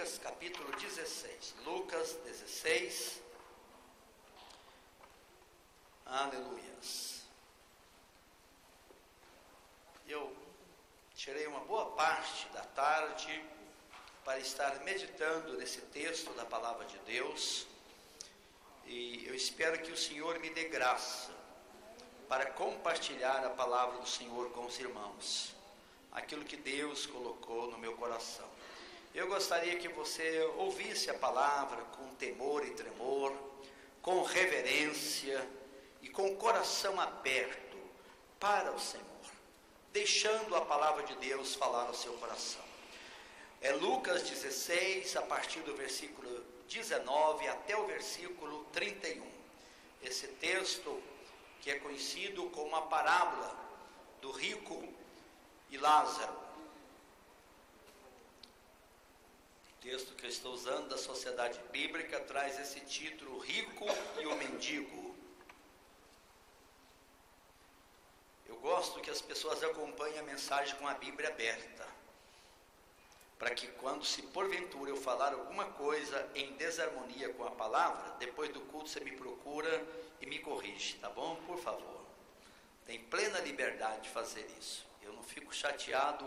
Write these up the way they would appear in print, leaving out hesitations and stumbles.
Lucas capítulo 16. Lucas 16. Aleluias. Eu tirei uma boa parte da tarde para estar meditando nesse texto da palavra de Deus. E eu espero que o Senhor me dê graça para compartilhar a palavra do Senhor com os irmãos. Aquilo que Deus colocou no meu coração. Eu gostaria que você ouvisse a palavra com temor e tremor, com reverência e com o coração aberto para o Senhor, deixando a palavra de Deus falar no seu coração. É Lucas 16, a partir do versículo 19 até o versículo 31. Esse texto que é conhecido como a parábola do rico e Lázaro. O texto que eu estou usando da Sociedade Bíblica traz esse título, Rico e o Mendigo. Eu gosto que as pessoas acompanhem a mensagem com a Bíblia aberta, para que quando, se porventura eu falar alguma coisa em desarmonia com a palavra, depois do culto você me procura e me corrige, tá bom? Por favor. Tem plena liberdade de fazer isso. Eu não fico chateado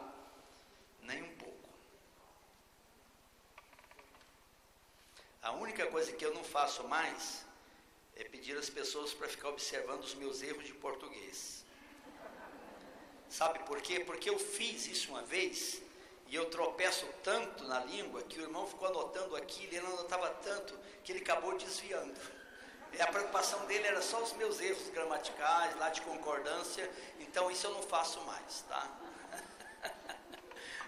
nem um pouco. A única coisa que eu não faço mais é pedir às pessoas para ficar observando os meus erros de português. Sabe por quê? Porque eu fiz isso uma vez e eu tropeço tanto na língua que o irmão ficou anotando aquilo, ele não anotava tanto que ele acabou desviando. E a preocupação dele era só os meus erros gramaticais, lá de concordância, então isso eu não faço mais, tá?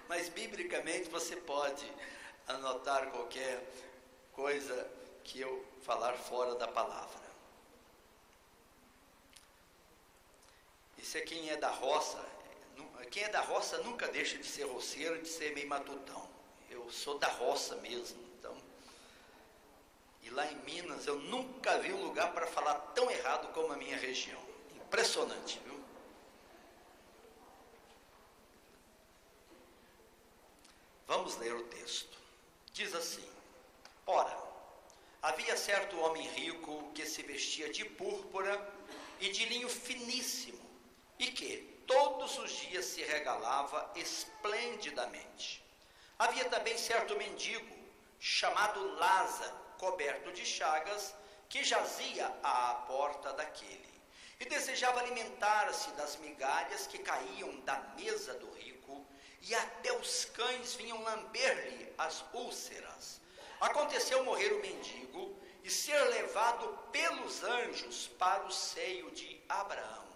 Mas biblicamente você pode anotar qualquer coisa que eu falar fora da palavra. Isso é quem é da roça. Quem é da roça nunca deixa de ser roceiro, de ser meio matutão. Eu sou da roça mesmo, então. E lá em Minas eu nunca vi um lugar para falar tão errado como a minha região. Impressionante, viu? Vamos ler o texto. Diz assim: Ora, havia certo homem rico que se vestia de púrpura e de linho finíssimo, e que todos os dias se regalava esplendidamente. Havia também certo mendigo, chamado Lázaro, coberto de chagas, que jazia à porta daquele, e desejava alimentar-se das migalhas que caíam da mesa do rico, e até os cães vinham lamber-lhe as úlceras. Aconteceu morrer o mendigo e ser levado pelos anjos para o seio de Abraão.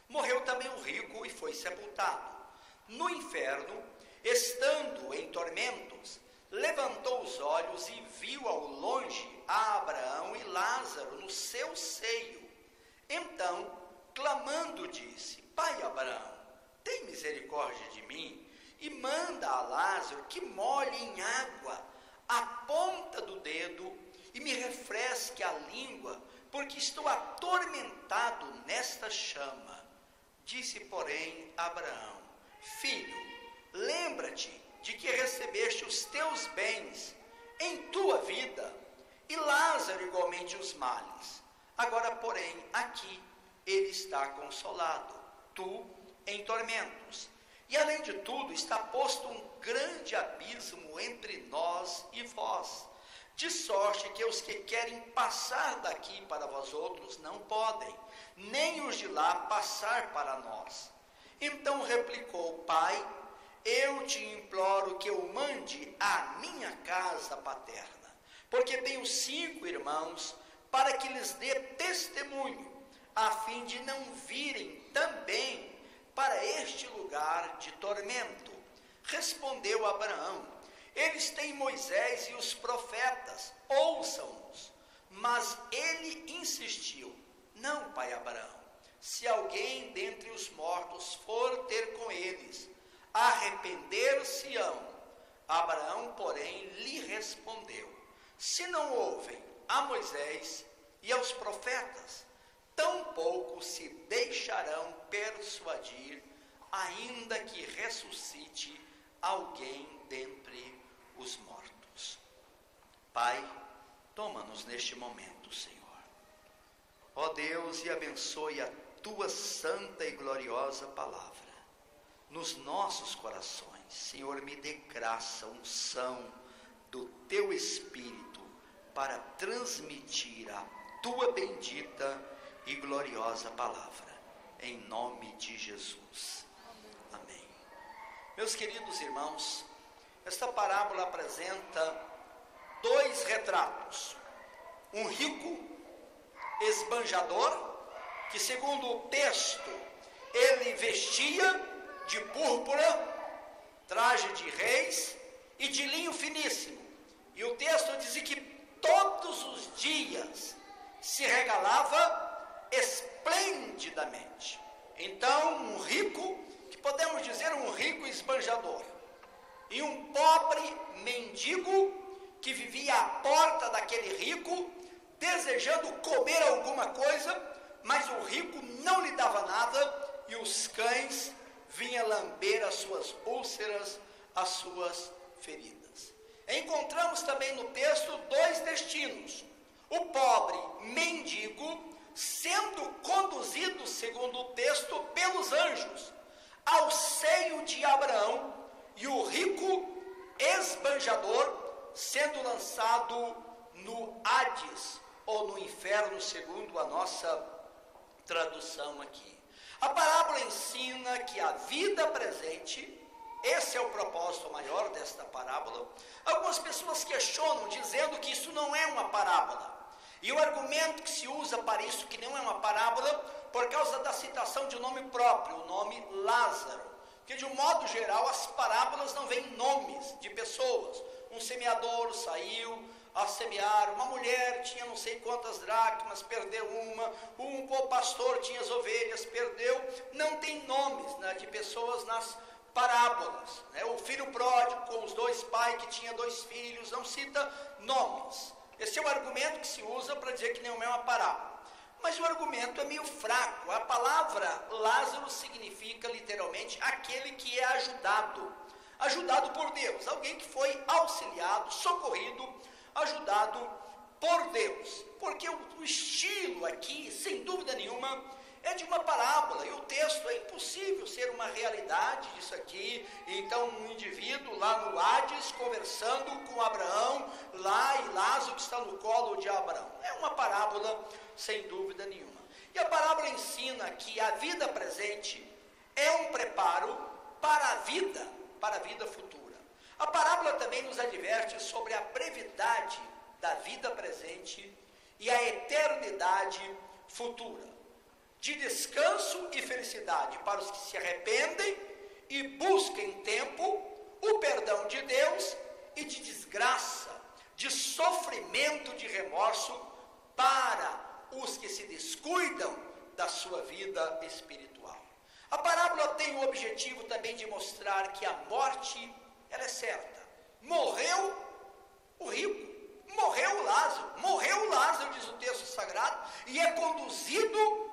Morreu também o rico e foi sepultado. No inferno, estando em tormentos, levantou os olhos e viu ao longe a Abraão e Lázaro no seu seio. Então, clamando, disse: Pai Abraão, tem misericórdia de mim e manda a Lázaro que molhe em água a ponta do dedo e me refresque a língua, porque estou atormentado nesta chama. Disse, porém, Abraão: Filho, lembra-te de que recebeste os teus bens em tua vida, e Lázaro igualmente os males. Agora, porém, aqui ele está consolado, tu em tormentos. E além de tudo, está posto um grande abismo entre nós e vós, de sorte que os que querem passar daqui para vós outros não podem, nem os de lá passar para nós. Então replicou: Pai, eu te imploro que eu mande à minha casa paterna, porque tenho 5 irmãos, para que lhes dê testemunho, a fim de não virem também para este lugar de tormento. Respondeu Abraão: Eles têm Moisés e os profetas, ouçam-nos. Mas ele insistiu: Não, pai Abraão, se alguém dentre os mortos for ter com eles, arrepender-se-ão. Abraão, porém, lhe respondeu: Se não ouvem a Moisés e aos profetas, tampouco se deixarão persuadir, ainda que ressuscite alguém dentre os mortos. Pai, toma-nos neste momento, Senhor. Ó Deus, e abençoe a tua santa e gloriosa palavra nos nossos corações. Senhor, me dê graça, unção do teu Espírito para transmitir a tua bendita e gloriosa palavra. Em nome de Jesus. Amém. Meus queridos irmãos, esta parábola apresenta dois retratos. Um rico esbanjador, que segundo o texto, ele vestia de púrpura, traje de reis e de linho finíssimo. E o texto diz que todos os dias se regalava esplendidamente. Então, um rico, que podemos dizer um rico esbanjador, e um pobre mendigo que vivia à porta daquele rico, desejando comer alguma coisa, mas o rico não lhe dava nada, e os cães vinham lamber as suas úlceras, as suas feridas. Encontramos também no texto dois destinos. O pobre mendigo sendo conduzido, segundo o texto, pelos anjos, ao seio de Abraão, e o rico esbanjador sendo lançado no Hades, ou no inferno, segundo a nossa tradução aqui. A parábola ensina que a vida presente, esse é o propósito maior desta parábola. Algumas pessoas questionam, dizendo que isso não é uma parábola. E o argumento que se usa para isso, que não é uma parábola, por causa da citação de um nome próprio, o nome Lázaro. Porque, de um modo geral, as parábolas não vêm nomes de pessoas. Um semeador saiu a semear, uma mulher tinha não sei quantas dracmas, perdeu uma, um pastor tinha as ovelhas, perdeu. Não tem nomes, né, de pessoas nas parábolas, né? O filho pródigo com os dois pais que tinha dois filhos, não cita nomes. Esse é o argumento que se usa para dizer que não é uma parábola. Mas o argumento é meio fraco. A palavra Lázaro significa literalmente aquele que é ajudado por Deus, alguém que foi auxiliado, socorrido, ajudado por Deus. Porque o estilo aqui, sem dúvida nenhuma, é de uma parábola, e o texto é impossível ser uma realidade disso aqui. Então, um indivíduo lá no Hades conversando com Abraão, lá, e Lázaro que está no colo de Abraão. É uma parábola sem dúvida nenhuma. E a parábola ensina que a vida presente é um preparo para a vida futura. A parábola também nos adverte sobre a brevidade da vida presente e a eternidade futura, de descanso e felicidade para os que se arrependem e buscam em tempo o perdão de Deus, e de desgraça, de sofrimento, de remorso para os que se descuidam da sua vida espiritual. A parábola tem o objetivo também de mostrar que a morte, ela é certa. Morreu o rico, morreu o Lázaro, diz o texto sagrado, e é conduzido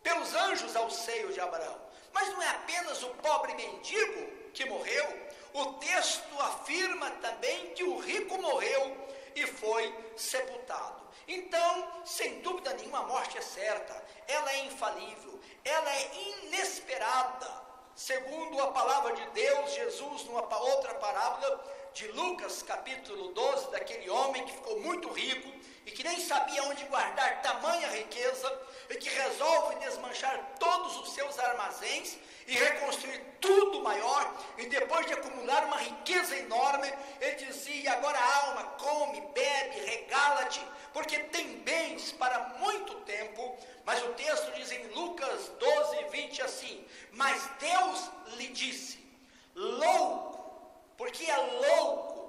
pelos anjos ao seio de Abraão. Mas não é apenas o pobre mendigo que morreu. O texto afirma também que o rico morreu e foi sepultado. Então, sem dúvida nenhuma, a morte é certa, ela é infalível, ela é inesperada. Segundo a palavra de Deus, Jesus, numa outra parábola de Lucas, capítulo 12, daquele homem que ficou muito rico e que nem sabia onde guardar tamanha riqueza, e que resolve desmanchar todos os seus armazéns e reconstruir tudo maior, e depois de acumular uma riqueza enorme, ele dizia: agora alma, come, bebe, regala-te, porque tem bens para muito tempo. Mas o texto diz em Lucas 12, 20 assim: mas Deus lhe disse, louco, porque é louco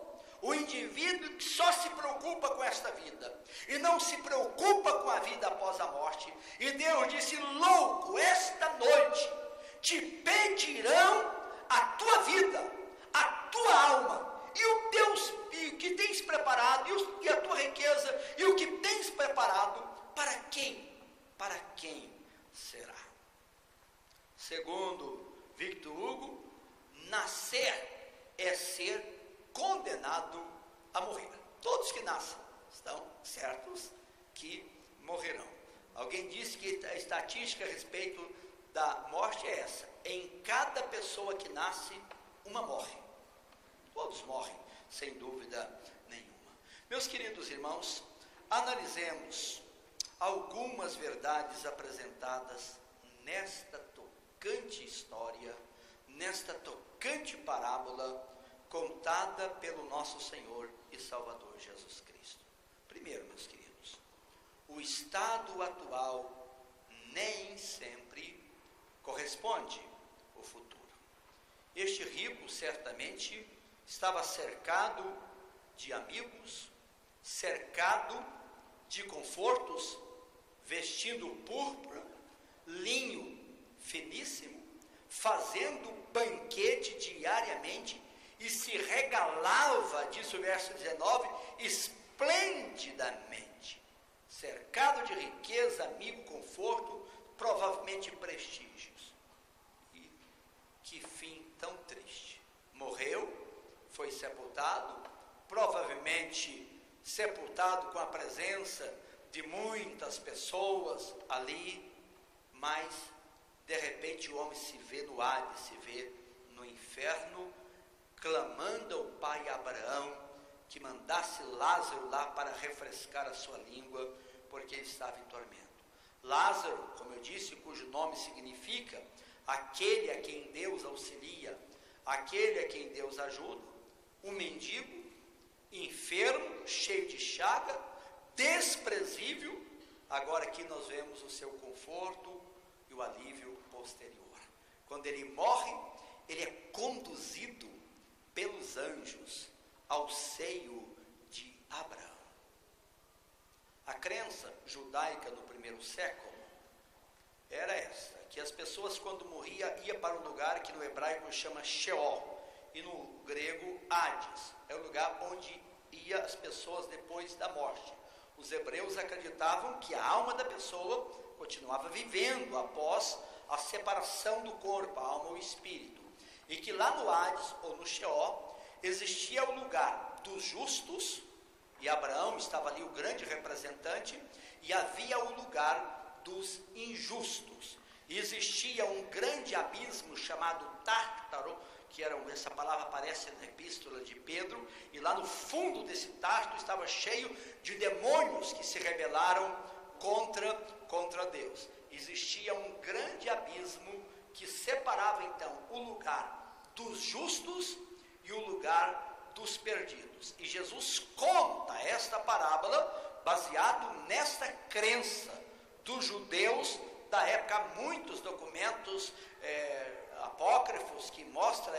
o indivíduo que só se preocupa com esta vida e não se preocupa com a vida após a morte. E Deus disse: louco, esta noite te pedirão a tua vida, a tua alma, e o Deus que tens preparado, e a tua riqueza, e o que tens preparado, para quem? Para quem será? Segundo Victor Hugo, nascer é ser condenado a morrer. Todos que nascem estão certos que morrerão. Alguém disse que a estatística a respeito da morte é essa: em cada pessoa que nasce, uma morre. Todos morrem, sem dúvida nenhuma. Meus queridos irmãos, analisemos algumas verdades apresentadas nesta tocante história, nesta tocante parábola contada pelo nosso Senhor e Salvador Jesus Cristo. Primeiro, meus queridos, o estado atual nem sempre corresponde ao futuro. Este rico certamente estava cercado de amigos, cercado de confortos, vestindo púrpura, linho finíssimo, fazendo banquete diariamente e se regalava, diz o verso 19, esplendidamente, cercado de riqueza, amigo, conforto, provavelmente prestígios. E que fim tão triste. Morreu, foi sepultado, provavelmente sepultado com a presença de muitas pessoas ali, mas de repente o homem se vê no Hades, se vê no inferno, clamando ao pai Abraão que mandasse Lázaro lá para refrescar a sua língua, porque ele estava em tormento. Lázaro, como eu disse, cujo nome significa aquele a quem Deus auxilia, aquele a quem Deus ajuda, um mendigo, enfermo, cheio de chaga, desprezível. Agora aqui nós vemos o seu conforto e o alívio posterior. Quando ele morre, ele é conduzido pelos anjos ao seio de Abraão. A crença judaica no primeiro século era essa, que as pessoas quando morriam iam para um lugar que no hebraico chama Sheol e no grego Hades, é o lugar onde iam as pessoas depois da morte. Os hebreus acreditavam que a alma da pessoa continuava vivendo após a separação do corpo, a alma ou o espírito, e que lá no Hades ou no Sheol existia o lugar dos justos, e Abraão estava ali o grande representante, e havia o lugar dos injustos. E existia um grande abismo chamado Tártaro, que era, essa palavra aparece na epístola de Pedro, e lá no fundo desse Tártaro estava cheio de demônios que se rebelaram contra Deus. Existia um grande abismo que separava então o lugar dos justos e o lugar dos perdidos. E Jesus conta esta parábola baseado nesta crença dos judeus da época. Há muitos documentos apócrifos que mostram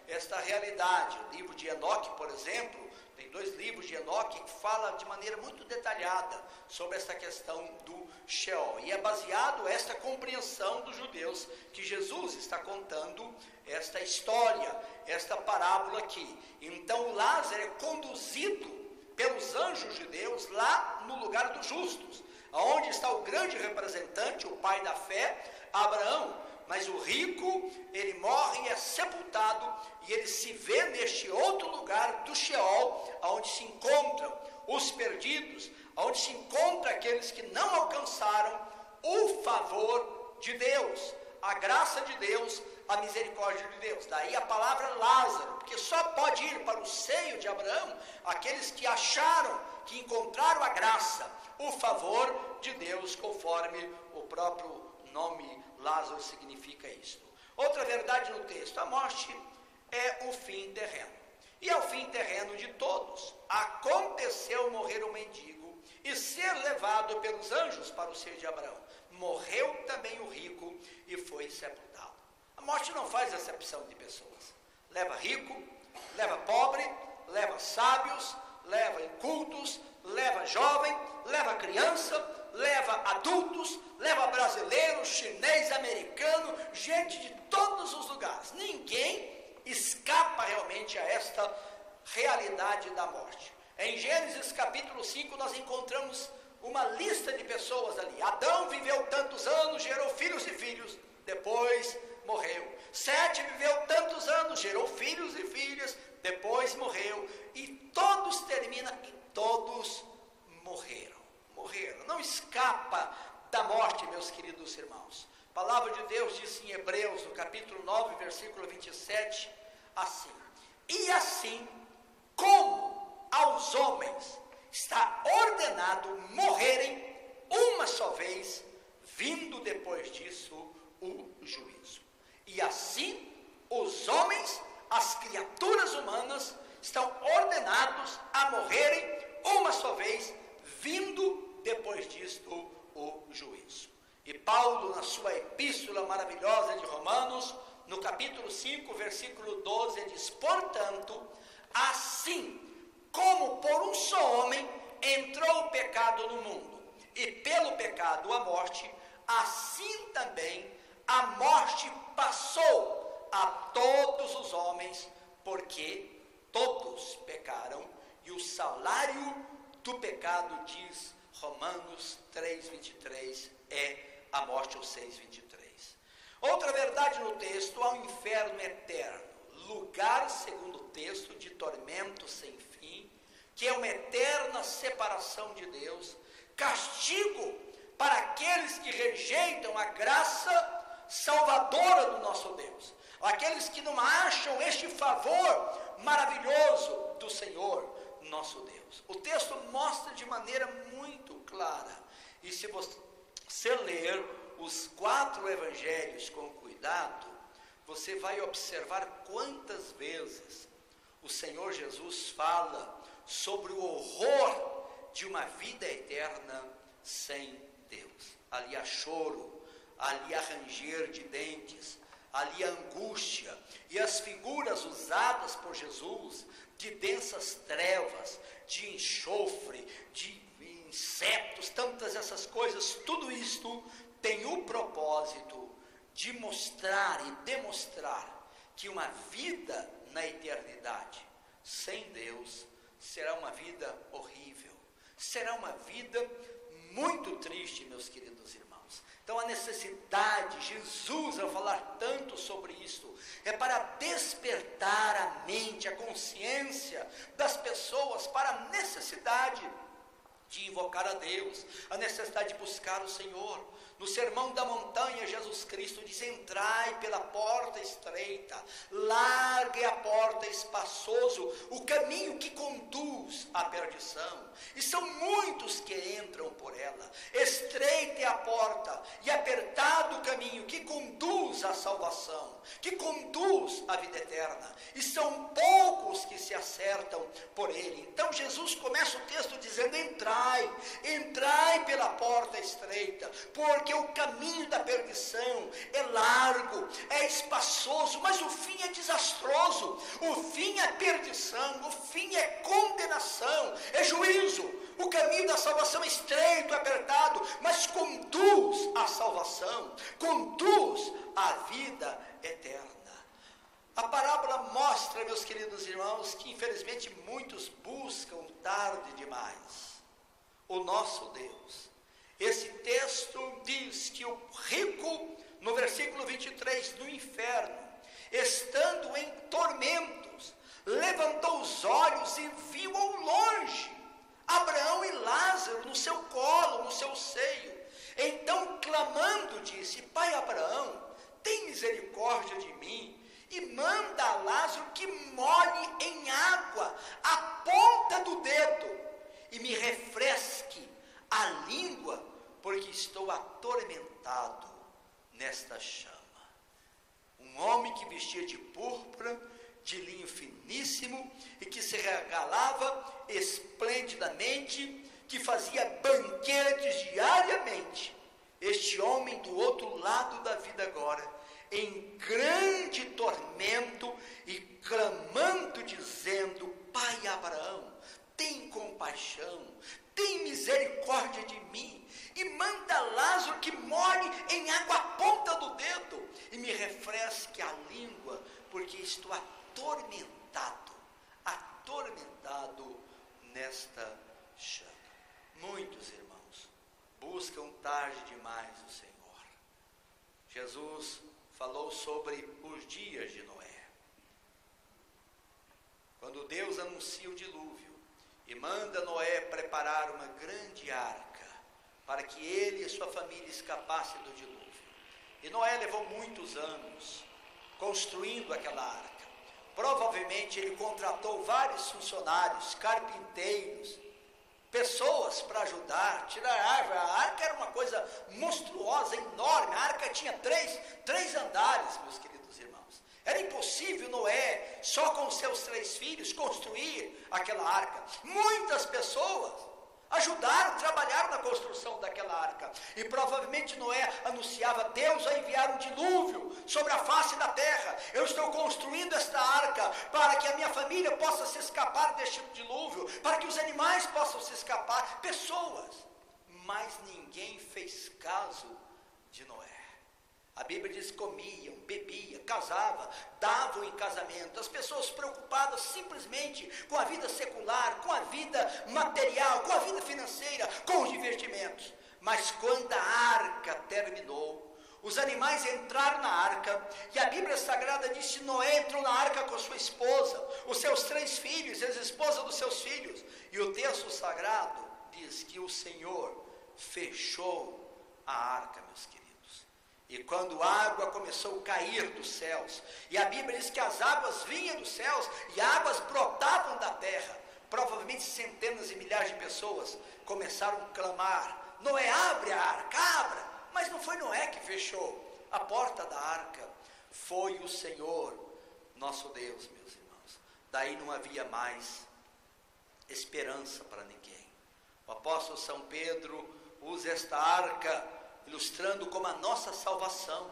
esta realidade. O livro de Enoque, por exemplo, tem 2 livros de Enoque que falam de maneira muito detalhada sobre essa questão do Sheol. E é baseado esta compreensão dos judeus que Jesus está contando esta história, esta parábola aqui. Então Lázaro é conduzido pelos anjos de Deus lá no lugar dos justos, aonde está o grande representante, o pai da fé, Abraão. Mas o rico, ele morre e é sepultado, e ele se vê neste outro lugar do Sheol, onde se encontram os perdidos, onde se encontram aqueles que não alcançaram o favor de Deus, a graça de Deus, a misericórdia de Deus. Daí a palavra Lázaro, porque só pode ir para o seio de Abraão aqueles que acharam, que encontraram a graça, o favor de Deus, conforme o próprio nome Lázaro significa isto. Outra verdade no texto: a morte é o fim terreno, e é o fim terreno de todos. Aconteceu morrer um mendigo e ser levado pelos anjos para o seio de Abraão. Morreu também o rico e foi sepultado. A morte não faz acepção de pessoas. Leva rico, leva pobre, leva sábios, leva incultos, leva jovem, leva criança, leva adultos, leva brasileiro, chinês, americano, gente de todos os lugares. Ninguém escapa realmente a esta realidade da morte. Em Gênesis capítulo 5 nós encontramos uma lista de pessoas ali. Adão viveu tantos anos, gerou filhos e filhos, depois morreu. Sete viveu tantos anos, gerou filhos e filhas, depois morreu. E todos terminam todos morreram. Morreram. Não escapa da morte, meus queridos irmãos. A palavra de Deus diz em Hebreus, no capítulo 9, versículo 27, assim: e assim como aos homens está ordenado morrerem uma só vez, vindo depois disso o juízo. E assim os homens, as criaturas humanas, estão ordenados a morrerem uma só vez, vindo depois disto o juízo. E Paulo, na sua epístola maravilhosa de Romanos, no capítulo 5, versículo 12, diz: portanto, assim como por um só homem entrou o pecado no mundo, e pelo pecado a morte, assim também a morte passou a todos os homens, porque todos pecaram, e o salário do pecado, diz Romanos 3:23, é a morte, ou 6:23. Outra verdade no texto: há um inferno eterno, lugar, segundo o texto, de tormento sem fim, que é uma eterna separação de Deus, castigo para aqueles que rejeitam a graça salvadora do nosso Deus, aqueles que não acham este favor maravilhoso do Senhor nosso Deus. O texto mostra de maneira muito clara, e se você ler os 4 evangelhos com cuidado, você vai observar quantas vezes o Senhor Jesus fala sobre o horror de uma vida eterna sem Deus. Ali há choro, ali há ranger de dentes, ali há angústia, e as figuras usadas por Jesus de densas trevas, de enxofre, de insetos, tantas essas coisas, tudo isto tem o propósito de mostrar e demonstrar que uma vida na eternidade sem Deus será uma vida horrível, será uma vida muito triste, meus queridos irmãos. Então a necessidade, Jesus, ao falar tanto sobre isto, é para despertar a mente, a consciência das pessoas para a necessidade de invocar a Deus, a necessidade de buscar o Senhor. No Sermão da Montanha, Jesus Cristo diz: entrai pela porta estreita, larga é a porta, espaçoso o caminho que conduz à perdição, e são muitos que entram por ela. Estreita é a porta e apertado o caminho que conduz à salvação, que conduz à vida eterna, e são poucos que se acertam por ele. Então Jesus começa o texto dizendo: entrai pela porta estreita, porque o caminho da perdição é largo, é espaçoso, mas o fim é desastroso, o fim é perdição, o fim é condenação, é juízo. O caminho da salvação é estreito, apertado, mas conduz à salvação, conduz à vida eterna. A parábola mostra, meus queridos irmãos, que infelizmente muitos buscam tarde demais o nosso Deus. Esse texto diz que o rico, no versículo 23, no inferno, estando em tormentos, levantou os olhos e viu ao longe Abraão e Lázaro no seu colo, no seu seio. Então, clamando, disse: Pai Abraão, tem misericórdia de mim, e manda a Lázaro que molhe em água a ponta do dedo e me refresque a língua, porque estou atormentado nesta chama. Um homem que vestia de púrpura, de linho finíssimo, e que se regalava esplendidamente, que fazia banquetes diariamente. Este homem do outro lado da vida agora, em grande tormento e clamando, dizendo: Pai Abraão, tem compaixão, tem misericórdia de mim, e manda Lázaro que molhe em água a ponta do dedo e me refresque a língua, porque estou atormentado nesta chama. Muitos irmãos buscam tarde demais o Senhor. Jesus falou sobre os dias de Noé. Quando Deus anuncia o dilúvio, e manda Noé preparar uma grande arca, para que ele e sua família escapassem do dilúvio. E Noé levou muitos anos construindo aquela arca. Provavelmente ele contratou vários funcionários, carpinteiros, pessoas para ajudar, tirar a árvore. A arca era uma coisa monstruosa, enorme. A arca tinha três andares, meus queridos irmãos. Era impossível Noé, só com seus 3 filhos, construir aquela arca. Muitas pessoas ajudaram, trabalharam na construção daquela arca. E provavelmente Noé anunciava: Deus vai enviar um dilúvio sobre a face da terra. Eu estou construindo esta arca para que a minha família possa se escapar deste dilúvio, para que os animais possam se escapar, pessoas. Mas ninguém fez caso de Noé. A Bíblia diz que comiam, bebiam, casavam, davam em casamento. As pessoas preocupadas simplesmente com a vida secular, com a vida material, com a vida financeira, com os divertimentos. Mas quando a arca terminou, os animais entraram na arca, e a Bíblia Sagrada diz que Noé entrou na arca com sua esposa, os seus 3 filhos, as esposas dos seus filhos. E o texto sagrado diz que o Senhor fechou a arca, meus queridos. E quando a água começou a cair dos céus, e a Bíblia diz que as águas vinham dos céus, e águas brotavam da terra, provavelmente centenas e milhares de pessoas começaram a clamar: Noé, abre a arca, abra. Mas não foi Noé que fechou a porta da arca, foi o Senhor, nosso Deus, meus irmãos. Daí não havia mais esperança para ninguém. O apóstolo São Pedro usa esta arca ilustrando como a nossa salvação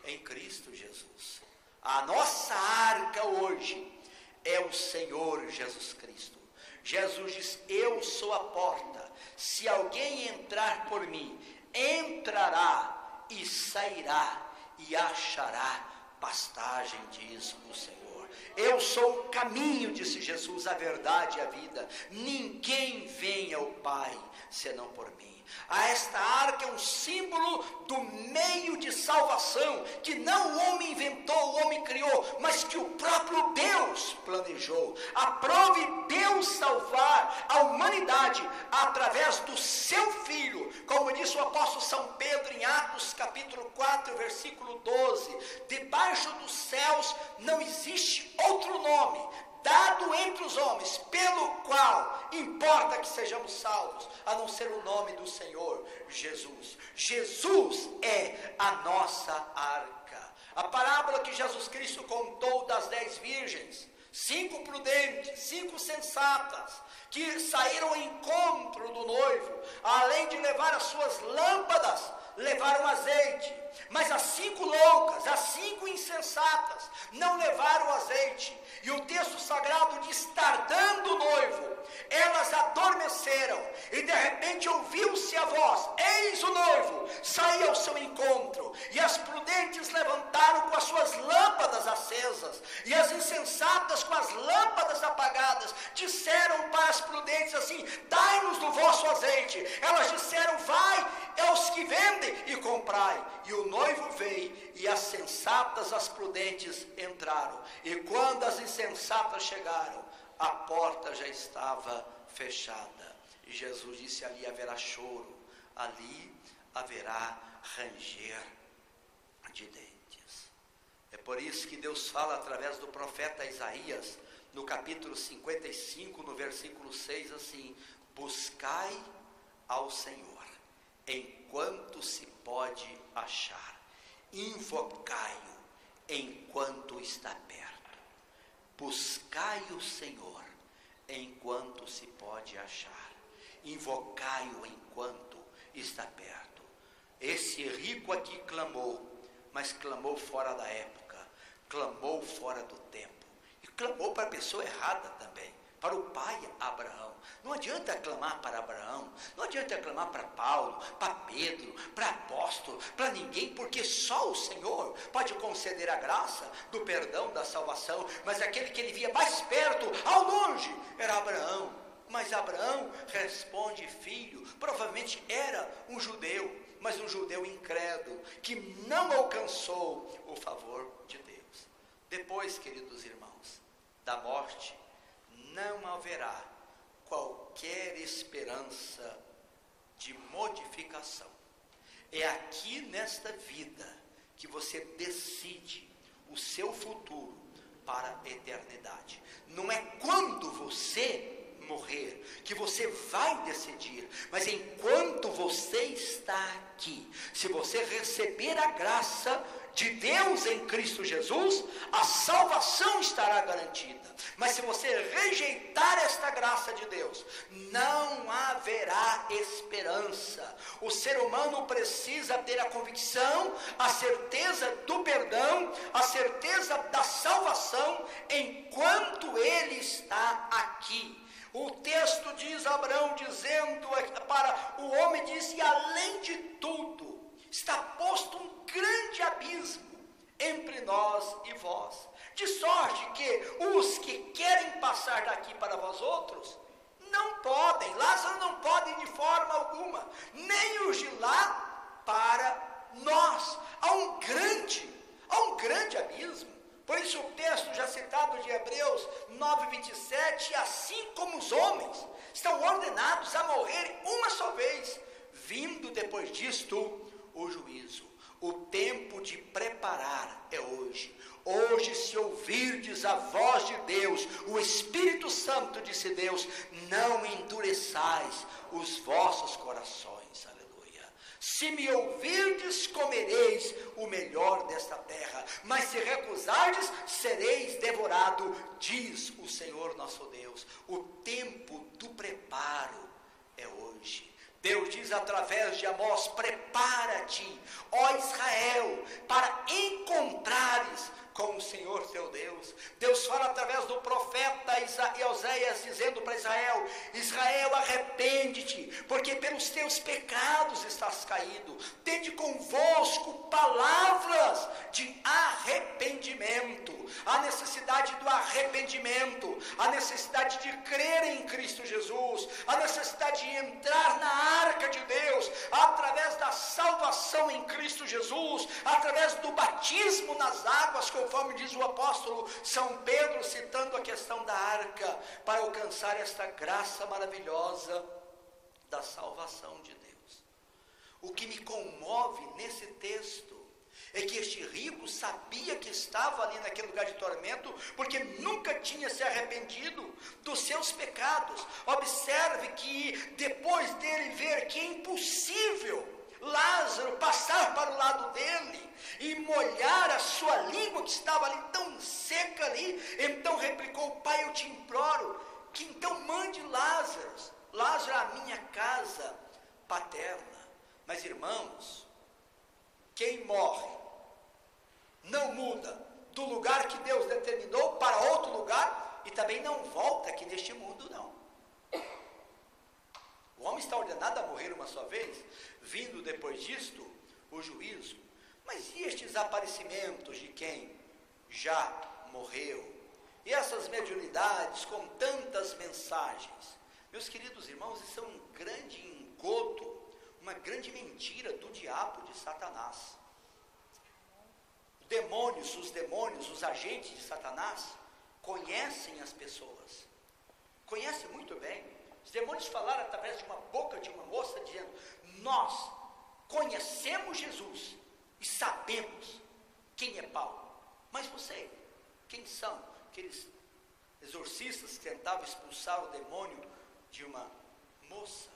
em Cristo Jesus. A nossa arca hoje é o Senhor Jesus Cristo. Jesus diz: eu sou a porta, se alguém entrar por mim, entrará e sairá e achará pastagem, diz o Senhor. Eu sou o caminho, disse Jesus, a verdade e a vida. Ninguém vem ao Pai senão por mim. Esta arca é um símbolo do meio de salvação, que não o homem inventou, o homem criou, mas que o próprio Deus planejou. Aprove Deus salvar a humanidade através do seu Filho, como disse o apóstolo São Pedro em Atos capítulo 4, versículo 12: debaixo dos céus não existe outro nome dado entre os homens, pelo qual importa que sejamos salvos, a não ser o nome do Senhor Jesus. Jesus é a nossa arca. A parábola que Jesus Cristo contou das 10 virgens, 5 prudentes, 5 sensatas, que saíram ao encontro do noivo, além de levar as suas lâmpadas, levaram azeite. Mas as 5 loucas, as 5 insensatas, não levaram azeite. E o texto sagrado diz: tardando o noivo, elas adormeceram, e de repente ouviu-se a voz: eis o noivo, saía ao seu encontro. E as prudentes levantaram com as suas lâmpadas acesas, e as insensatas com as lâmpadas apagadas. Disseram para as prudentes assim: dai-nos do vosso azeite. Elas disseram: vai aos que vendem e comprai. E o noivo veio, e as sensatas, as prudentes entraram. E quando as insensatas chegaram, a porta já estava fechada. E Jesus disse: ali haverá choro, ali haverá ranger de dentes. É por isso que Deus fala através do profeta Isaías, no capítulo 55, no versículo 6, assim: buscai ao Senhor enquanto se pode achar, invocai-o enquanto está perto. Buscai o Senhor enquanto se pode achar, invocai-o enquanto está perto. Esse rico aqui clamou, mas clamou fora da época, clamou fora do tempo, e clamou para a pessoa errada também, para o pai Abraão. Não adianta clamar para Abraão, não adianta clamar para Paulo, para Pedro, para apóstolo, para ninguém, porque só o Senhor pode conceder a graça do perdão, da salvação. Mas aquele que ele via mais perto, ao longe, era Abraão. Mas Abraão responde: filho. Provavelmente era um judeu, mas um judeu incrédulo, que não alcançou o favor de Deus. Depois, queridos irmãos, da morte, não haverá qualquer esperança de modificação. É aqui nesta vida que você decide o seu futuro para a eternidade. Não é quando você morrer que você vai decidir, mas enquanto você está aqui, se você receber a graça de Deus em Cristo Jesus, a salvação estará garantida. Mas se você rejeitar esta graça de Deus, não haverá esperança. O ser humano precisa ter a convicção, a certeza do perdão, a certeza da salvação, enquanto ele está aqui. O texto diz, Abraão dizendo para o homem, diz, e além de tudo, está posto um grande abismo entre nós e vós, de sorte que os que querem passar daqui para vós outros, não podem. Lázaro não pode de forma alguma, nem os de lá para nós. Há um grande abismo. Por isso o texto já citado de Hebreus 9:27, assim como os homens estão ordenados a morrer uma só vez, vindo depois disto o juízo. O tempo de preparar é hoje. Hoje, se ouvirdes a voz de Deus, o Espírito Santo, disse Deus, não endureçais os vossos corações. Aleluia. Se me ouvirdes, comereis o melhor desta terra, mas se recusardes, sereis devorado, diz o Senhor nosso Deus. O tempo do preparo é hoje. Deus diz através de Amós, prepara-te, ó Israel, para encontrares com o Senhor teu Deus. Deus fala através do profeta Oséias, dizendo para Israel, Israel, arrepende-te, porque pelos teus pecados estás caído. Tende convosco palavras de arrependimento. A necessidade do arrependimento, a necessidade de crer em Cristo Jesus, a necessidade de entrar na arca de Deus, através da salvação em Cristo Jesus, através do batismo nas águas, conforme diz o apóstolo São Pedro, citando a questão da arca, para alcançar esta graça maravilhosa da salvação de Deus. O que me comove nesse texto é que este rico sabia que estava ali naquele lugar de tormento, porque nunca tinha se arrependido dos seus pecados. Observe que depois dele ver que é impossível Lázaro passar para o lado dele e molhar a sua língua que estava ali tão seca ali, então replicou, Pai, eu te imploro que então mande Lázaro à minha casa paterna. Mas irmãos, quem morre não muda do lugar que Deus determinou para outro lugar e também não volta aqui neste mundo, não. O homem está ordenado a morrer uma só vez, vindo depois disto o juízo. Mas e estes aparecimentos de quem já morreu? E essas mediunidades com tantas mensagens? Meus queridos irmãos, isso é um grande engodo, uma grande mentira do diabo, de Satanás. Os demônios, os agentes de Satanás conhecem as pessoas, conhecem muito bem. Os demônios falaram através de uma boca de uma moça, dizendo, nós conhecemos Jesus e sabemos quem é Paulo, mas você, quem são? Aqueles exorcistas que tentavam expulsar o demônio de uma moça.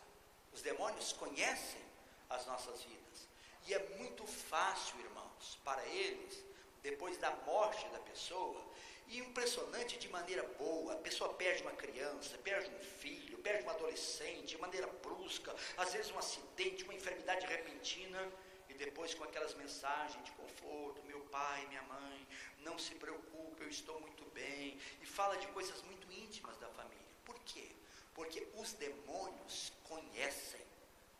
Os demônios conhecem as nossas vidas, e é muito fácil, irmãos, para eles, depois da morte da pessoa, e impressionante, de maneira boa, a pessoa perde uma criança, perde um filho, perde um adolescente, de maneira brusca, às vezes um acidente, uma enfermidade repentina, e depois com aquelas mensagens de conforto, meu pai, minha mãe, não se preocupe, eu estou muito bem, e fala de coisas muito íntimas da família. Por quê? Porque os demônios conhecem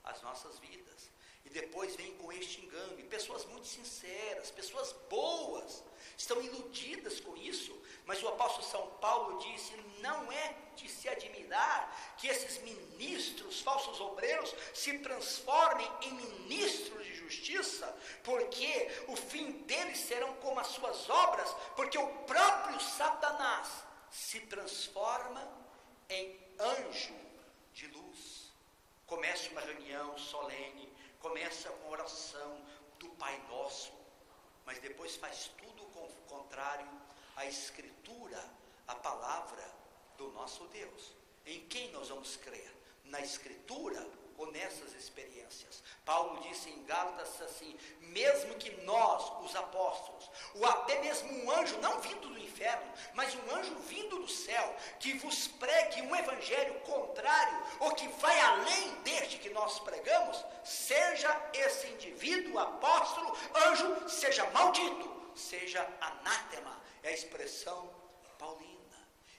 as nossas vidas, e depois vem com este engano, e pessoas muito sinceras, pessoas boas, estão iludidas com isso, mas o apóstolo São Paulo disse, não é de se admirar que esses ministros, falsos obreiros, se transformem em ministros de justiça, porque o fim deles serão como as suas obras, porque o próprio Satanás se transforma em anjo reunião solene, começa com a oração do Pai Nosso, mas depois faz tudo contrário à Escritura, à palavra do nosso Deus. Em quem nós vamos crer? Na Escritura ou nessas experiências? Paulo disse em Gálatas assim: mesmo que nós, os apóstolos, ou até mesmo um anjo não vindo do inferno, mas um anjo vindo do céu, que vos pregue um evangelho contrário, ou que vai além deste que nós pregamos, seja esse indivíduo, apóstolo, anjo, seja maldito, seja anátema. É a expressão paulina.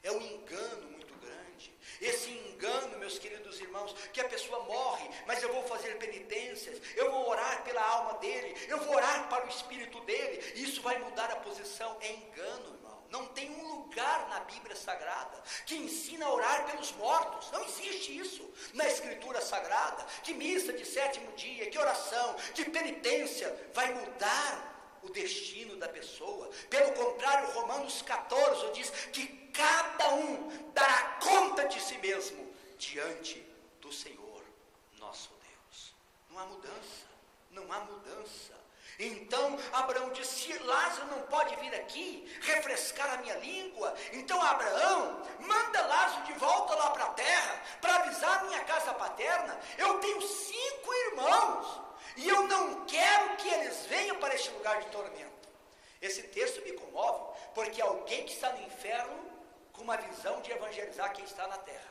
É um engano muito grande. Esse engano, meus queridos irmãos, que a pessoa morre, mas eu vou fazer penitências, eu vou orar pela alma dele, eu vou orar para o espírito dele, e isso vai mudar a posição. É engano, irmão. Não tem um lugar na Bíblia Sagrada que ensina a orar pelos mortos. Não existe isso na Escritura Sagrada. Que missa de sétimo dia, que oração, que penitência vai mudar o destino da pessoa. Pelo contrário, Romanos 14 diz que cada um dará conta de si mesmo diante do Senhor nosso Deus. Não há mudança, não há mudança. Então Abraão disse: Lázaro não pode vir aqui refrescar a minha língua. Então Abraão manda Lázaro de volta lá para a terra, para avisar minha casa paterna. Eu tenho 5 irmãos e eu não quero que eles venham para este lugar de tormento. Esse texto me comove, porque alguém que está no inferno com uma visão de evangelizar quem está na terra,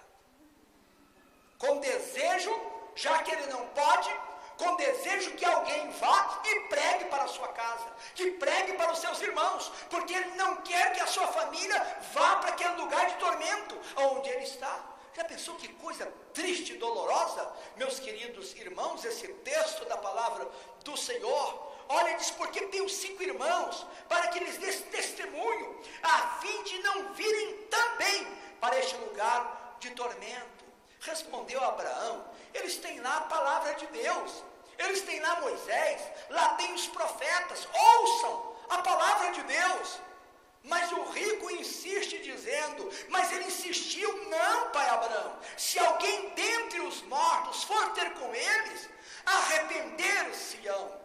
com desejo, já que ele não pode, com desejo que alguém vá e pregue para a sua casa, que pregue para os seus irmãos, porque ele não quer que a sua família vá para aquele lugar de tormento onde ele está. Já pensou que coisa triste e dolorosa, meus queridos irmãos, esse texto da palavra do Senhor? Olha, diz: porque tenho 5 irmãos, para que lhes dê testemunho, a fim de não virem também para este lugar de tormento. Respondeu Abraão: eles têm lá a palavra de Deus, eles têm lá Moisés, lá tem os profetas, ouçam a palavra de Deus. Mas o rico insiste dizendo, mas ele insistiu: não, pai Abraão, se alguém dentre os mortos for ter com eles, arrepender-se-ão.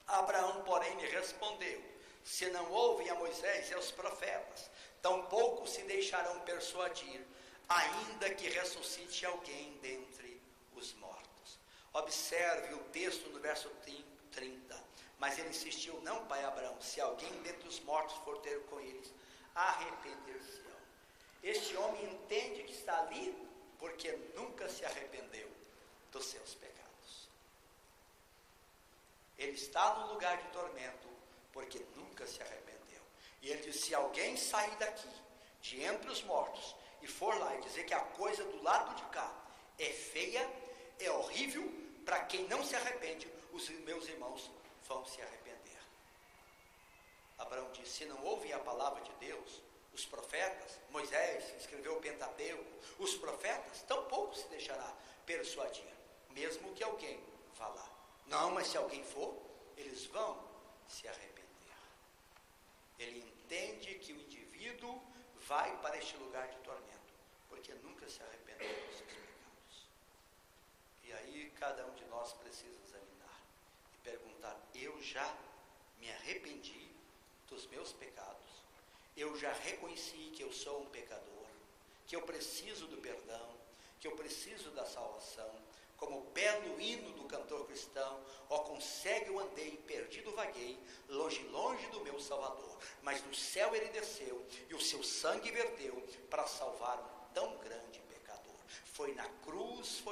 Abraão, porém, lhe respondeu: se não ouvem a Moisés e aos profetas, tampouco se deixarão persuadir, ainda que ressuscite alguém dentre os mortos. Observe o texto no verso 30. Mas ele insistiu: não, pai Abraão, se alguém dentre os mortos for ter com eles, arrepender-se-ão. Este homem entende que está ali porque nunca se arrependeu dos seus pecados. Ele está no lugar de tormento porque nunca se arrependeu. E ele diz: se alguém sair daqui, de entre os mortos, e for lá e dizer que a coisa do lado de cá é feia, é horrível, para quem não se arrepende, os meus irmãos vão se arrepender. Abraão disse: se não ouvem a palavra de Deus, os profetas, Moisés escreveu o Pentateuco, os profetas, tampouco se deixará persuadir, mesmo que alguém vá lá. Não, mas se alguém for, eles vão se arrepender. Ele entende que o indivíduo vai para este lugar de tormento, porque nunca se arrependeu dos seus pecados. E aí cada um de nós precisa examinar e perguntar: eu já me arrependi dos meus pecados? Eu já reconheci que eu sou um pecador, que eu preciso do perdão, que eu preciso da salvação? Como o belo hino do cantor cristão: ó, com cego eu andei, perdido vaguei, longe, longe do meu Salvador, mas do céu ele desceu e o seu sangue verteu para salvar um tão grande pecador. Foi na cruz,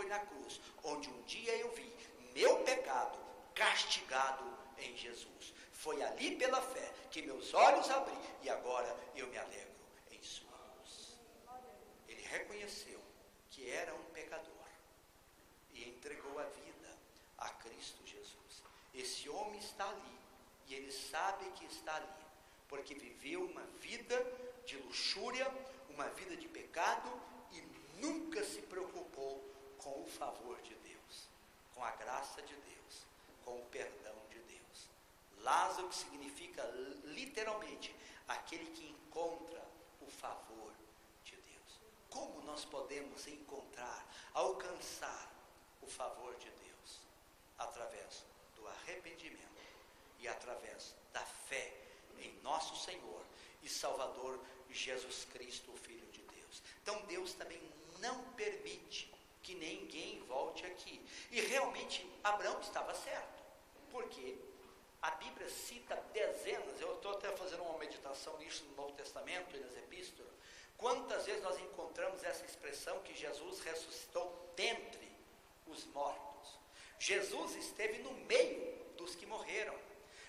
onde um dia eu vi meu pecado castigado em Jesus. Foi ali pela fé que meus olhos abri e agora eu me alegro em sua luz. Ele reconheceu que era um pecador e entregou a vida a Cristo Jesus. Esse homem está ali e ele sabe que está ali porque viveu uma vida de luxúria, uma vida de pecado e nunca se preocupou com o favor de Deus, com a graça de Deus, com o perdão de Deus. Lázaro, que significa literalmente aquele que encontra o favor de Deus. Como nós podemos encontrar, alcançar o favor de Deus, através do arrependimento e através da fé em nosso Senhor e Salvador Jesus Cristo, o Filho de Deus. Então Deus também não permite que ninguém volte aqui. E realmente Abraão estava certo, porque a Bíblia cita dezenas, eu estou até fazendo uma meditação nisso no Novo Testamento e nas epístolas, quantas vezes nós encontramos essa expressão que Jesus ressuscitou dentre os mortos. Jesus esteve no meio dos que morreram.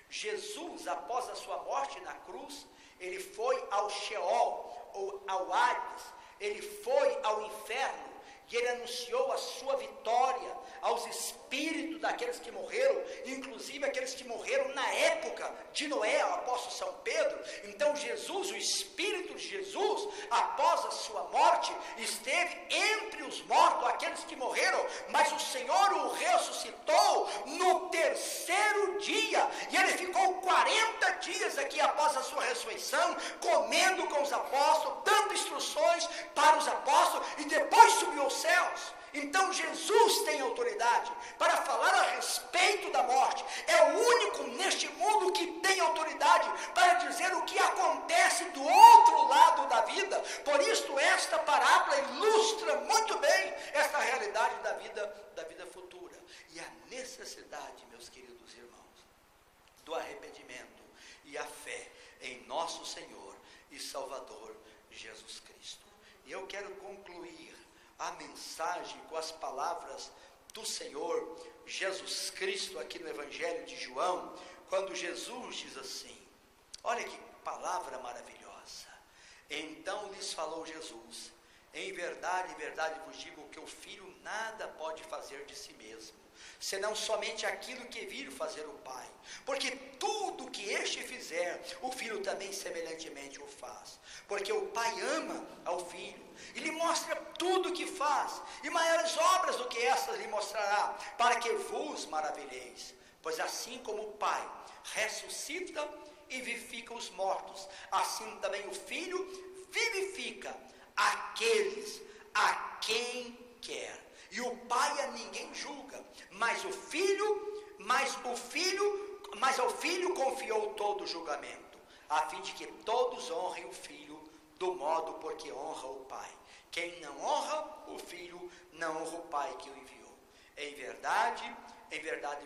Jesus, após a sua morte na cruz, ele foi ao Sheol, ou ao Hades, ele foi ao inferno, e ele anunciou a sua vitória aos espíritos daqueles que morreram, inclusive aqueles que morreram na época de Noé, o apóstolo São Pedro. Então Jesus, o Espírito de Jesus, após a sua morte, esteve entre os mortos, aqueles que morreram, mas o Senhor o ressuscitou no terceiro dia, e ele ficou 40 dias aqui após a sua ressurreição, comendo com os apóstolos, dando instruções para os apóstolos, e depois subiu aos céus. Então Jesus tem autoridade para falar a respeito da morte. É o único neste mundo que tem autoridade para dizer o que acontece do outro lado da vida. Por isso esta parábola ilustra muito bem esta realidade da vida futura. E a necessidade, meus queridos irmãos, do arrependimento e a fé em nosso Senhor e Salvador Jesus Cristo. E eu quero concluir a mensagem com as palavras do Senhor Jesus Cristo aqui no Evangelho de João, quando Jesus diz assim, olha que palavra maravilhosa. Então lhes falou Jesus, em verdade vos digo que o Filho nada pode fazer de si mesmo, senão somente aquilo que vir fazer o Pai, porque tudo que este fizer, o Filho também semelhantemente o faz, porque o Pai ama ao Filho, e lhe mostra tudo o que faz, e maiores obras do que estas lhe mostrará, para que vos maravilheis, pois assim como o Pai ressuscita e vivifica os mortos, assim também o Filho vivifica aqueles a quem quer. E o Pai a ninguém julga, mas ao Filho confiou todo o julgamento, a fim de que todos honrem o Filho do modo porque honra o Pai. Quem não honra o Filho, não honra o Pai que o enviou. Em verdade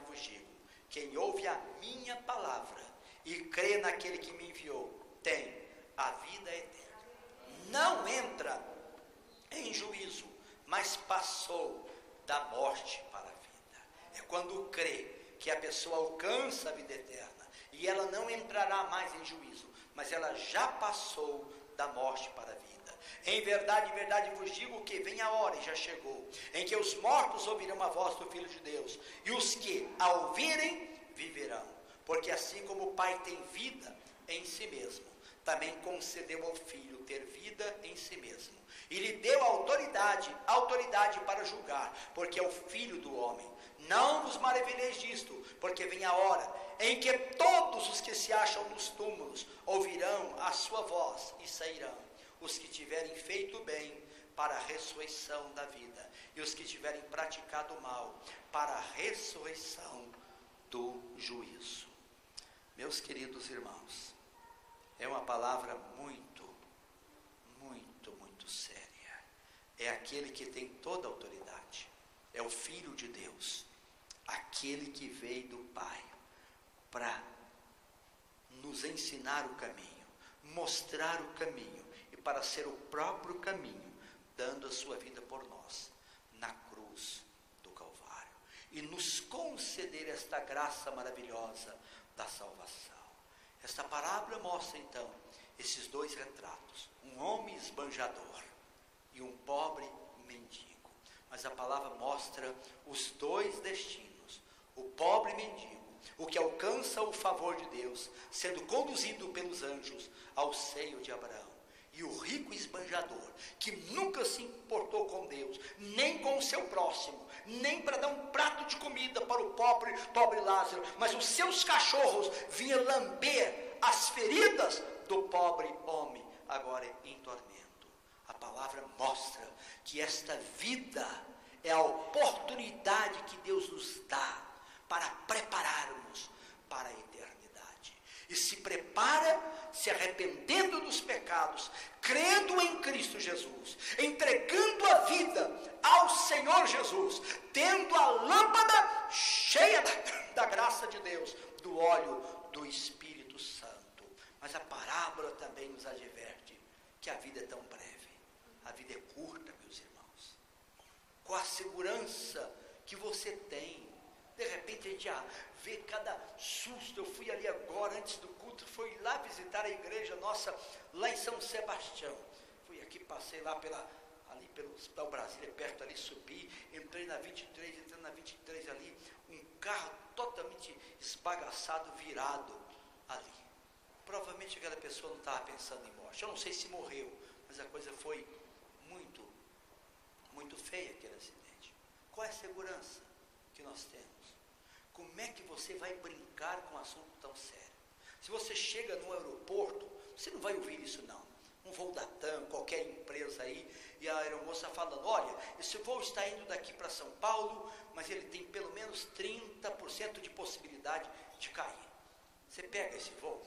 vos digo, quem ouve a minha palavra e crê naquele que me enviou, tem a vida eterna. Não entra em juízo, mas passou da morte para a vida. É quando crê que a pessoa alcança a vida eterna, e ela não entrará mais em juízo, mas ela já passou da morte para a vida. Em verdade vos digo que vem a hora, e já chegou, em que os mortos ouvirão a voz do Filho de Deus, e os que a ouvirem viverão, porque assim como o Pai tem vida em si mesmo, também concedeu ao Filho ter vida em si mesmo, e lhe deu autoridade para julgar, porque é o Filho do homem. Não vos maravilheis disto, porque vem a hora em que todos os que se acham nos túmulos ouvirão a sua voz e sairão, os que tiverem feito bem para a ressurreição da vida, e os que tiverem praticado mal para a ressurreição do juízo. Meus queridos irmãos, é uma palavra muito séria. É aquele que tem toda a autoridade, é o Filho de Deus, aquele que veio do Pai para nos ensinar o caminho, mostrar o caminho, e para ser o próprio caminho, dando a sua vida por nós, na cruz do Calvário, e nos conceder esta graça maravilhosa da salvação. Esta parábola mostra então esses dois retratos, um homem esbanjador e um pobre mendigo, mas a palavra mostra os dois destinos, o pobre mendigo, o que alcança o favor de Deus, sendo conduzido pelos anjos ao seio de Abraão, e o rico esbanjador, que nunca se importou com Deus, nem com o seu próximo, nem para dar um prato de comida para o pobre Lázaro, mas os seus cachorros vinham lamber as feridas do pobre homem, agora em tormento. A palavra mostra que esta vida é a oportunidade se arrependendo dos pecados, crendo em Cristo Jesus, entregando a vida ao Senhor Jesus, tendo a lâmpada cheia da graça de Deus, do óleo do Espírito Santo. Mas a parábola também nos adverte que a vida é tão breve, a vida é curta, meus irmãos. Com a segurança que você tem, de repente a gente já vê cada susto. Eu fui ali agora, antes do culto, fui lá visitar a igreja nossa, lá em São Sebastião. Fui aqui, passei lá ali pelo Hospital Brasília, perto ali, subi, entrei na 23, entrando na 23 ali, um carro totalmente esbagaçado, virado ali. Provavelmente aquela pessoa não estava pensando em morte. Eu não sei se morreu, mas a coisa foi muito, muito feia, aquele acidente. Qual é a segurança que nós temos? Como é que você vai brincar com um assunto tão sério? Se você chega no aeroporto, você não vai ouvir isso não. Um voo da TAM, qualquer empresa aí, e a aeromoça falando, olha, esse voo está indo daqui para São Paulo, mas ele tem pelo menos 30% de possibilidade de cair. Você pega esse voo?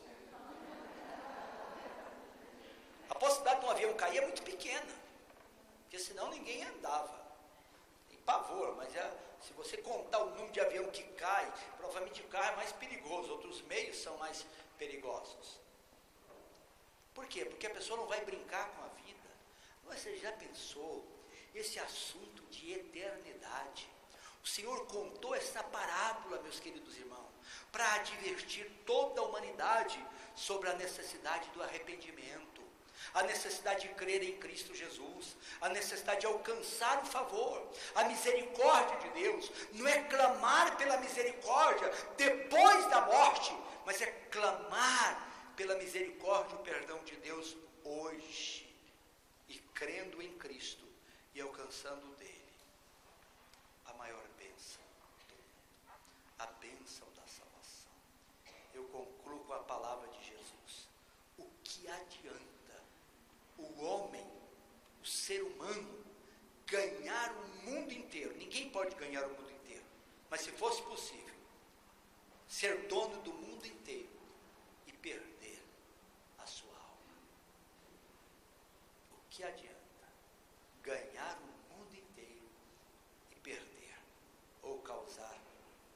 A possibilidade de um avião cair é muito pequena, porque senão ninguém andava. Tem pavor, mas se você contar o número de avião que cai, provavelmente o carro é mais perigoso, outros meios são mais perigosos. Por quê? Porque a pessoa não vai brincar com a vida. Você já pensou esse assunto de eternidade? O Senhor contou essa parábola, meus queridos irmãos, para advertir toda a humanidade sobre a necessidade do arrependimento, a necessidade de crer em Cristo Jesus, a necessidade de alcançar o favor, a misericórdia de Deus. Não é clamar pela misericórdia depois da morte, mas é clamar pela misericórdia e o perdão de Deus hoje, e crendo em Cristo e alcançando dele a maior bênção do mundo, a bênção da salvação. Eu concluo com a palavra de Jesus. O que adianta o homem, o ser humano, ganhar o mundo inteiro? Ninguém pode ganhar o mundo inteiro, mas se fosse possível, ser dono do mundo inteiro e perder a sua alma. O que adianta ganhar o mundo inteiro e perder ou causar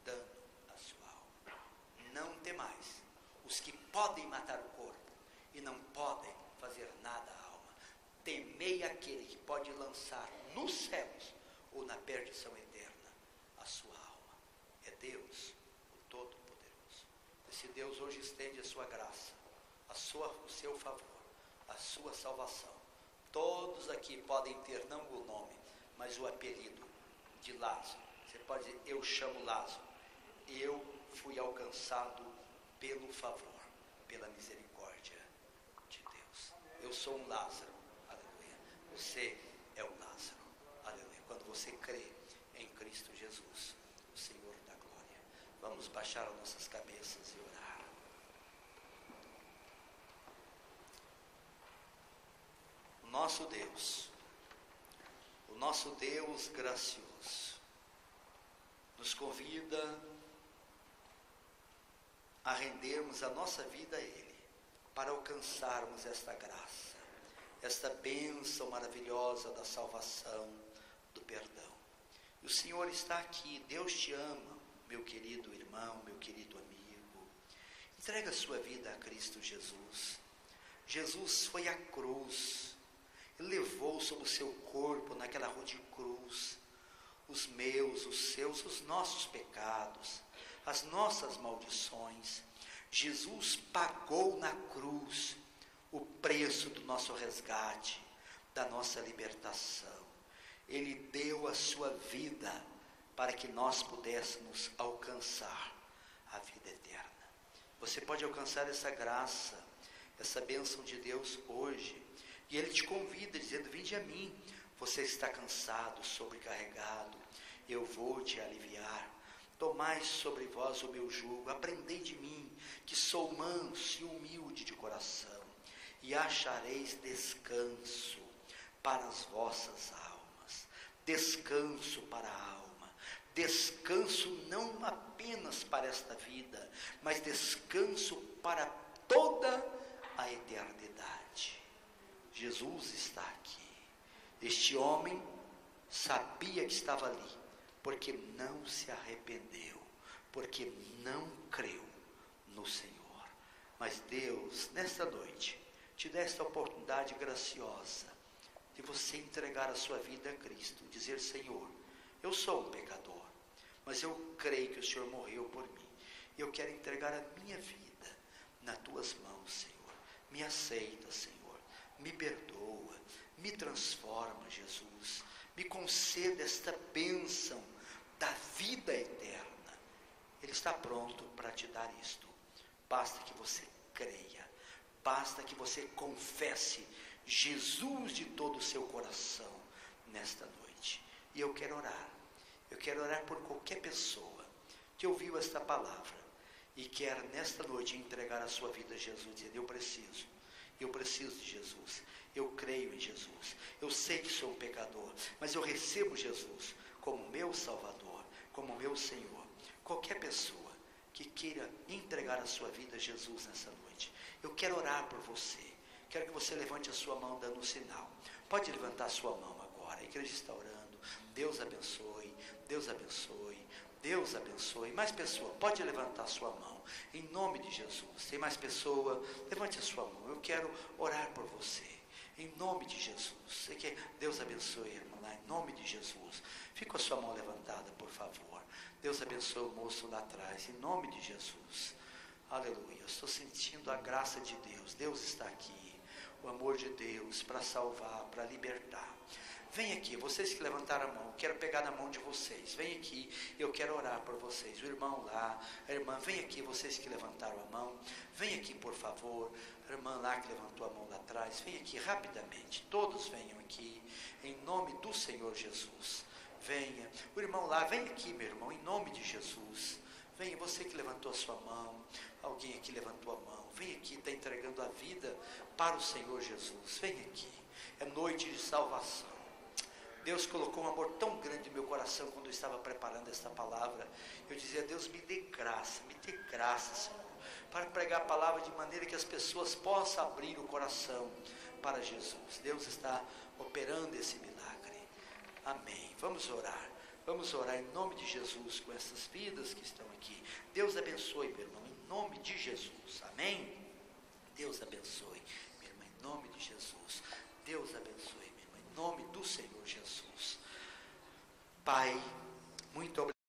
dano à sua alma? Não temais os que podem matar o corpo e não podem fazer nada à alma. Temei aquele que pode lançar nos céus ou na perdição eterna a sua alma. É Deus, o Todo-Poderoso. Esse Deus hoje estende a sua graça, o seu favor, a sua salvação. Todos aqui podem ter não o nome, mas o apelido de Lázaro. Você pode dizer, eu chamo Lázaro. Eu fui alcançado pelo favor, pela misericórdia de Deus. Eu sou um Lázaro, aleluia. Você é um Lázaro, aleluia. Quando você crê em Cristo Jesus, o Senhor da glória. Vamos baixar as nossas cabeças e orar. O nosso Deus gracioso, nos convida a rendermos a nossa vida a Ele, para alcançarmos esta graça, esta bênção maravilhosa da salvação, do perdão. E o Senhor está aqui, Deus te ama, meu querido irmão, meu querido amigo. Entrega a sua vida a Cristo Jesus. Jesus foi à cruz, Ele levou sobre o seu corpo, naquela rua de cruz, os meus, os seus, os nossos pecados, as nossas maldições. Jesus pagou na cruz o preço do nosso resgate, da nossa libertação. Ele deu a sua vida para que nós pudéssemos alcançar a vida eterna. Você pode alcançar essa graça, essa bênção de Deus hoje. E Ele te convida dizendo, vinde a mim, você está cansado, sobrecarregado, eu vou te aliviar. Tomai sobre vós o meu jugo, aprendei de mim, que sou manso e humilde de coração, e achareis descanso para as vossas almas, descanso para a alma, descanso não apenas para esta vida, mas descanso para toda a eternidade. Jesus está aqui. Este homem sabia que estava ali, porque não se arrependeu, porque não creu no Senhor. Mas Deus, nesta noite, te dá esta oportunidade graciosa de você entregar a sua vida a Cristo, dizer: Senhor, eu sou um pecador, mas eu creio que o Senhor morreu por mim, e eu quero entregar a minha vida nas tuas mãos, Senhor. Me aceita, Senhor, me perdoa, me transforma, Jesus, me conceda esta bênção da vida eterna. Ele está pronto para te dar isto. Basta que você creia, basta que você confesse Jesus de todo o seu coração nesta noite. E eu quero orar por qualquer pessoa que ouviu esta palavra e quer nesta noite entregar a sua vida a Jesus, dizer: eu preciso de Jesus, eu creio em Jesus, eu sei que sou um pecador, mas eu recebo Jesus como meu Salvador, como meu Senhor. Qualquer pessoa que queira entregar a sua vida a Jesus nessa noite, eu quero orar por você. Quero que você levante a sua mão dando um sinal. Pode levantar a sua mão agora. A igreja está orando. Deus abençoe, Deus abençoe, Deus abençoe. Mais pessoa, pode levantar a sua mão, em nome de Jesus. Tem mais pessoa? Levante a sua mão. Eu quero orar por você, em nome de Jesus. Você quer? Deus abençoe, irmã, em nome de Jesus. Fica com a sua mão levantada, por favor. Deus abençoe o moço lá atrás, em nome de Jesus. Aleluia. Eu estou sentindo a graça de Deus. Deus está aqui. O amor de Deus para salvar, para libertar. Vem aqui, vocês que levantaram a mão, eu quero pegar na mão de vocês. Vem aqui, eu quero orar por vocês. O irmão lá, a irmã, vem aqui, vocês que levantaram a mão. Vem aqui, por favor. A irmã lá que levantou a mão lá atrás, vem aqui rapidamente. Todos venham aqui, em nome do Senhor Jesus. Venha. O irmão lá, vem aqui, meu irmão, em nome de Jesus. Venha, você que levantou a sua mão. Alguém aqui levantou a mão. Vem aqui, está entregando a vida para o Senhor Jesus. Vem aqui. É noite de salvação. Deus colocou um amor tão grande no meu coração quando eu estava preparando esta palavra. Eu dizia: Deus, me dê graça, Senhor, para pregar a palavra de maneira que as pessoas possam abrir o coração para Jesus. Deus está operando esse milagre. Amém. Vamos orar em nome de Jesus com essas vidas que estão aqui. Deus abençoe, meu irmão, em nome de Jesus. Amém. Deus abençoe, minha irmã, em nome de Jesus. Deus abençoe, minha irmã, em nome do Senhor Jesus. Pai, muito obrigado.